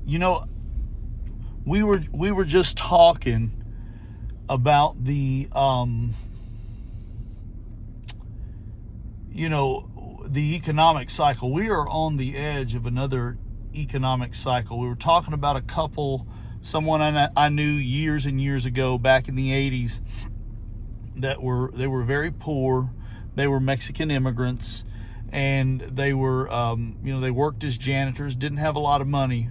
You know, we were just talking about the the economic cycle. We are on the edge of another economic cycle. We were talking about a couple, someone I knew years and years ago, back in the 80s, they were very poor. They were Mexican immigrants, and they were they worked as janitors, didn't have a lot of money,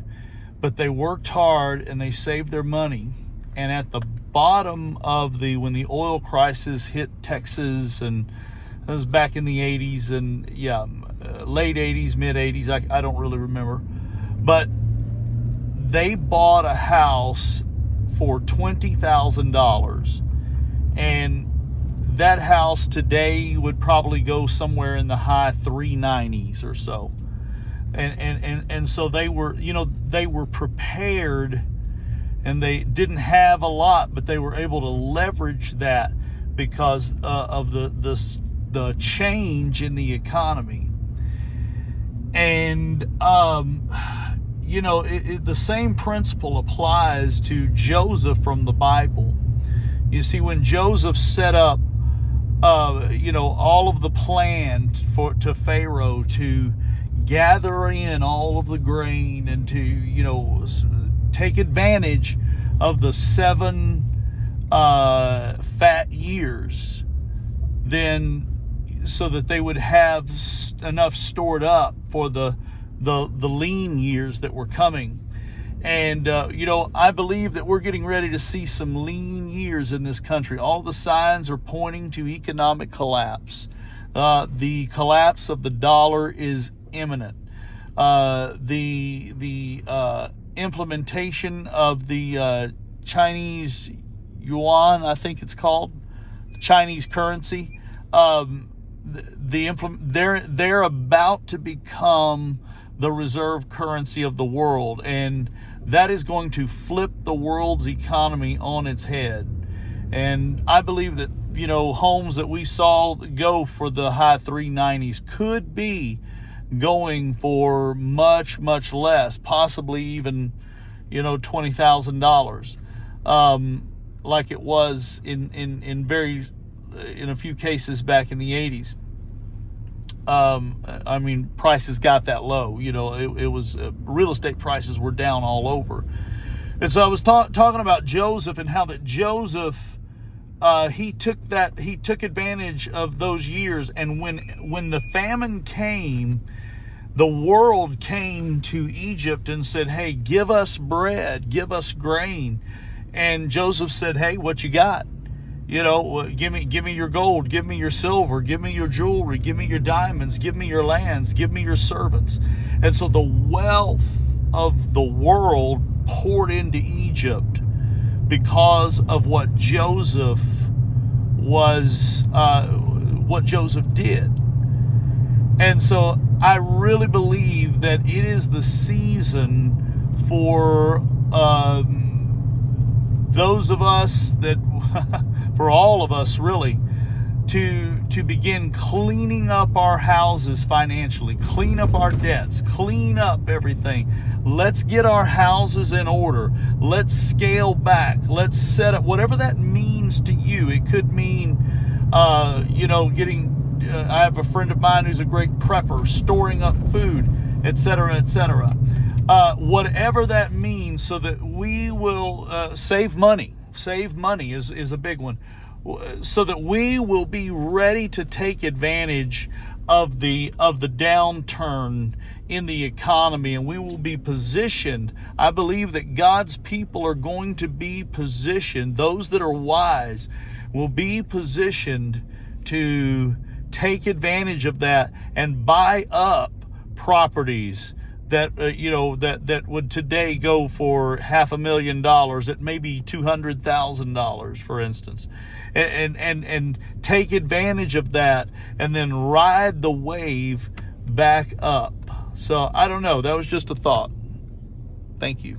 but they worked hard and they saved their money. And at the bottom of when the oil crisis hit Texas, and it was back in the 80s, and late 80s, mid 80s, I don't really remember, but they bought a house for $20,000, and that house today would probably go somewhere in the high 390s or so. And so they were prepared, and they didn't have a lot, but they were able to leverage that because of the change in the economy. And the same principle applies to Joseph from the Bible. You see, when Joseph set up all of the plan to Pharaoh to gather in all of the grain and to take advantage of the 7 fat years, then so that they would have enough stored up for the lean years that were coming. And I believe that we're getting ready to see some lean years in this country. All the signs are pointing to economic collapse. The collapse of the dollar is imminent. The implementation of the Chinese yuan, I think it's called, the Chinese currency. They're about to become the reserve currency of the world, and that is going to flip the world's economy on its head. And I believe that homes that we saw go for the high 390s could be going for much, much less, possibly even $20,000, like it was in a few cases back in the 80s. Prices got that low. It was real estate prices were down all over. And so I was talking about Joseph, and how that Joseph, he took advantage of those years. And when the famine came, the world came to Egypt and said, "Hey, give us bread, give us grain." And Joseph said, "Hey, what you got? Give me your gold, give me your silver, give me your jewelry, give me your diamonds, give me your lands, give me your servants." And so the wealth of the world poured into Egypt because of what Joseph did. And so I really believe that it is the season for those of us that for all of us really, to begin cleaning up our houses financially, clean up our debts, clean up everything. Let's get our houses in order. Let's scale back. Let's set up, whatever that means to you. It could mean, I have a friend of mine who's a great prepper, storing up food, etc., etc. Whatever that means, so that we will save money. Save money is a big one, so that we will be ready to take advantage of the downturn in the economy, and we will be positioned. I believe that God's people are going to be positioned. Those that are wise will be positioned to take advantage of that and buy up properties that that would today go for $500,000, at maybe $200,000, for instance, and take advantage of that, and then ride the wave back up. So I don't know. That was just a thought. Thank you.